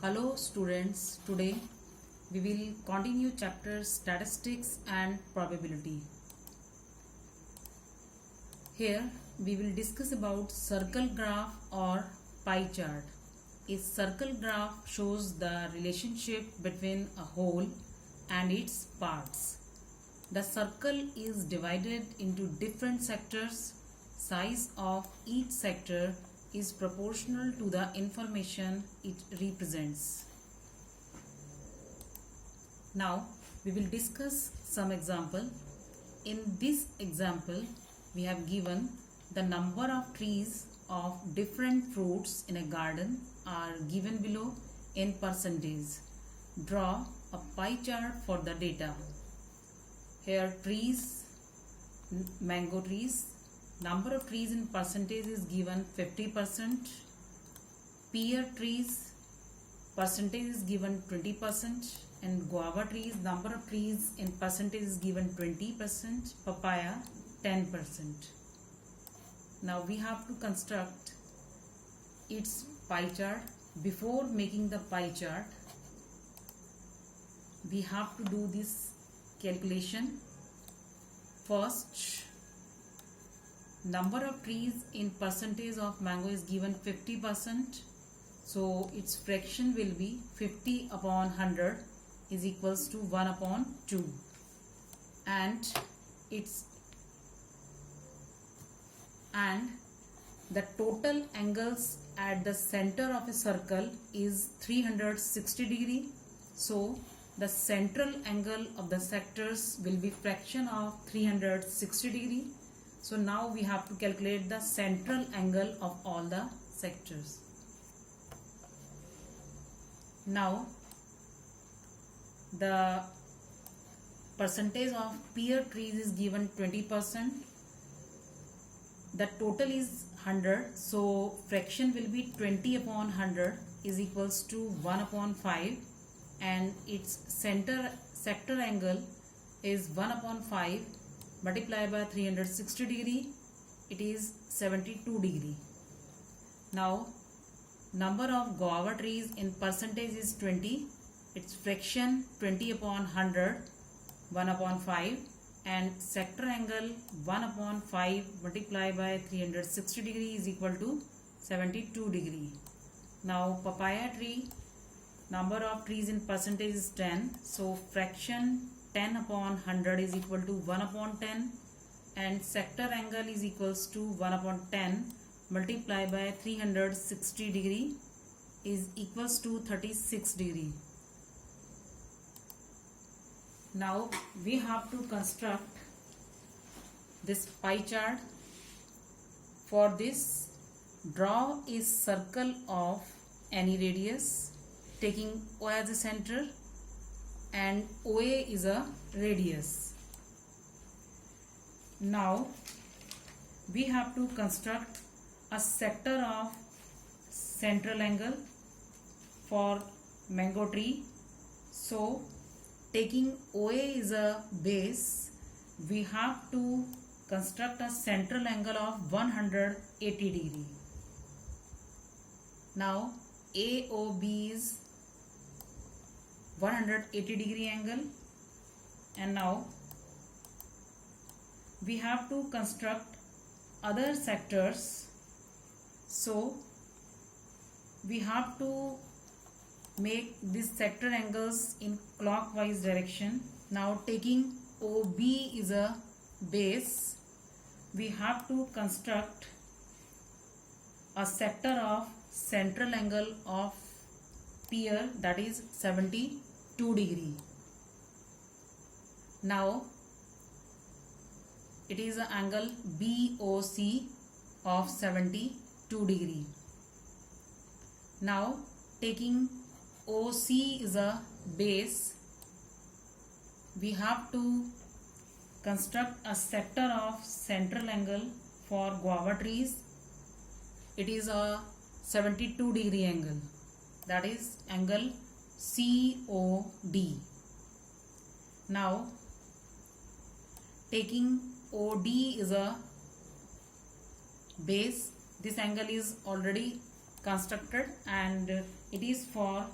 Hello students, today we will continue chapter statistics and probability. Here we will discuss about circle graph or pie chart. A circle graph shows the relationship between a whole and its parts. The circle is divided into different sectors. Size of each sector is proportional to the information it represents. Now we will discuss some example. In this example, we have given the number of trees of different fruits in a garden are given below in percentage. Draw a pie chart for the data. Here trees, mango trees, number of trees in percentage is given 50%. Pear trees, percentage is given 20%. And guava trees, number of trees in percentage is given 20%. Papaya 10%. Now we have to construct its pie chart. Before making the pie chart, we have to do this calculation. First, number of trees in percentage of mango is given 50%. So its fraction will be 50 upon 100 is equals to 1 upon 2. And the total angles at the center of a circle is 360 degree. So the central angle of the sectors will be fraction of 360 degree. So now we have to calculate the central angle of all the sectors. Now the percentage of pear trees is given 20%. The total is 100. So fraction will be 20 upon 100 is equals to 1 upon 5. And its sector angle is 1 upon 5 multiplied by 360 degree, it is 72 degree. Now number of guava trees in percentage is 20, its fraction 20 upon 100, 1 upon 5, and sector angle 1 upon 5 multiplied by 360 degree is equal to 72 degree. Now papaya tree, number of trees in percentage is 10, so fraction 10 upon 100 is equal to 1 upon 10, and sector angle is equals to 1 upon 10 multiplied by 360 degree is equals to 36 degree. Now we have to construct this pie chart. For this, draw a circle of any radius taking O as a center, and OA is a radius. Now we have to construct a sector of central angle for mango tree. So taking OA is a base, we have to construct a central angle of 180 degree. Now AOB is 180 degree angle, and now we have to construct other sectors. So we have to make these sector angles in clockwise direction. Now taking OB is a base, we have to construct a sector of central angle of pear, that is 72 degree. Now it is an angle BOC of 72 degree. Now taking OC is a base, we have to construct a sector of central angle for guava trees. It is a 72 degree angle, that is angle COD. Now taking OD is a base, this angle is already constructed and it is for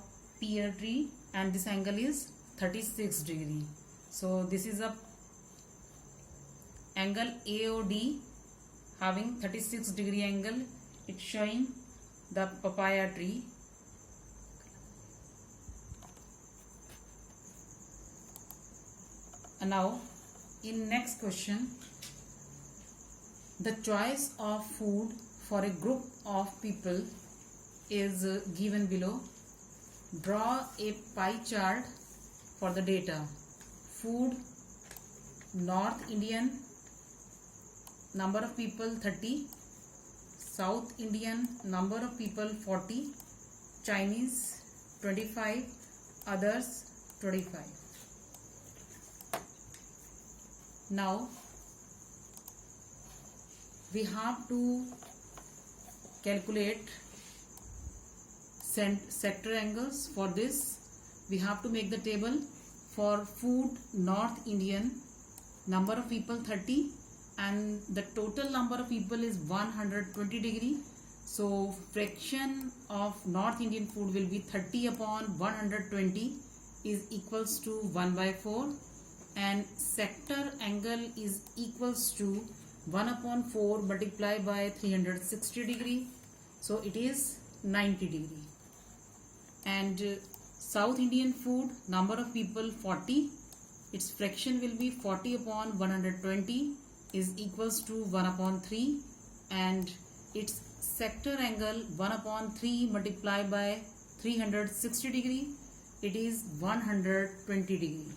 pear tree and this angle is 36 degree. So this is a angle AOD having 36 degree angle. It's showing the papaya tree. And now in next question, the choice of food for a group of people is given below. Draw a pie chart for the data. Food, North Indian, number of people 30, South Indian, number of people 40, Chinese 25, others 25. Now we have to calculate sector angles. For this we have to make the table. For food, North Indian, number of people 30 and the total number of people is 120 degree. So fraction of North Indian food will be 30 upon 120 is equals to 1/4, and sector angle is equals to 1 upon 4 multiplied by 360 degree. So it is 90 degree. And South Indian food, number of people 40, its fraction will be 40 upon 120 is equals to 1 upon 3, and its sector angle 1 upon 3 multiplied by 360 degree, it is 120 degree.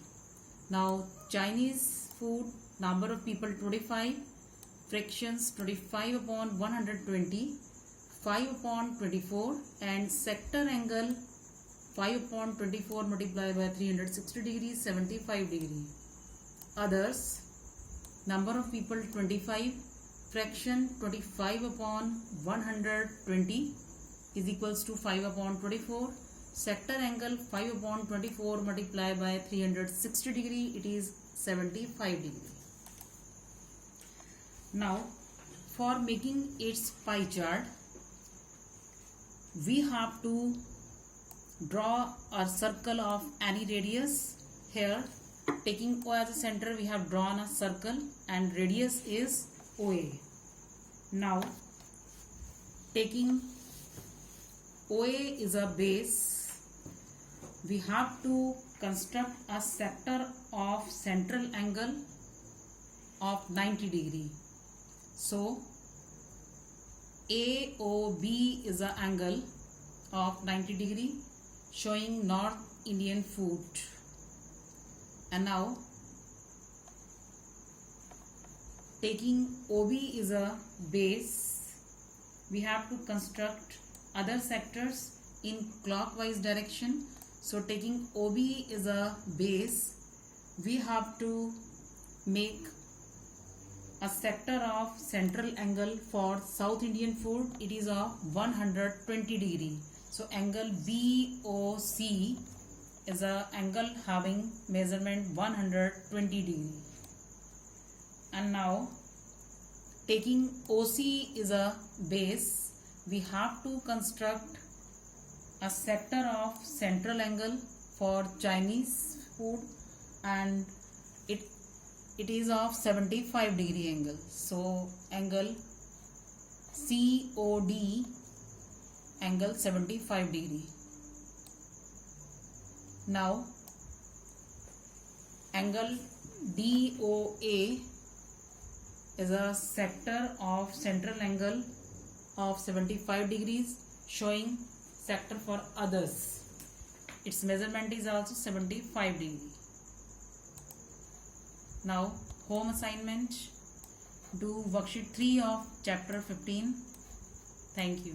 Now Chinese food, number of people 25, fractions 25 upon 120, 5 upon 24, and sector angle 5 upon 24 multiplied by 360 degrees, 75 degree. Others, number of people 25, fraction 25 upon 120 is equals to 5 upon 24, sector angle 5 upon 24 multiplied by 360 degree, it is 75 degree. Now for making its pie chart, we have to draw a circle of any radius. Here taking O as a center, we have drawn a circle and radius is OA. Now taking OA is a base, we have to construct a sector of central angle of 90 degree. So AOB is an angle of 90 degree showing North Indian food. And now taking OB is a base, we have to construct other sectors in clockwise direction. So taking OB is a base, we have to make a sector of central angle for South Indian food, it is of 120 degree. So angle BOC is a angle having measurement 120 degree. And now taking OC is a base, we have to construct a sector of central angle for Chinese food, and it is of 75 degree angle. So angle COD angle 75 degree. Now angle DOA is a sector of central angle of 75 degrees showing sector for others. Its measurement is also 75 degree. Now home assignment, do worksheet 3 of chapter 15. Thank you.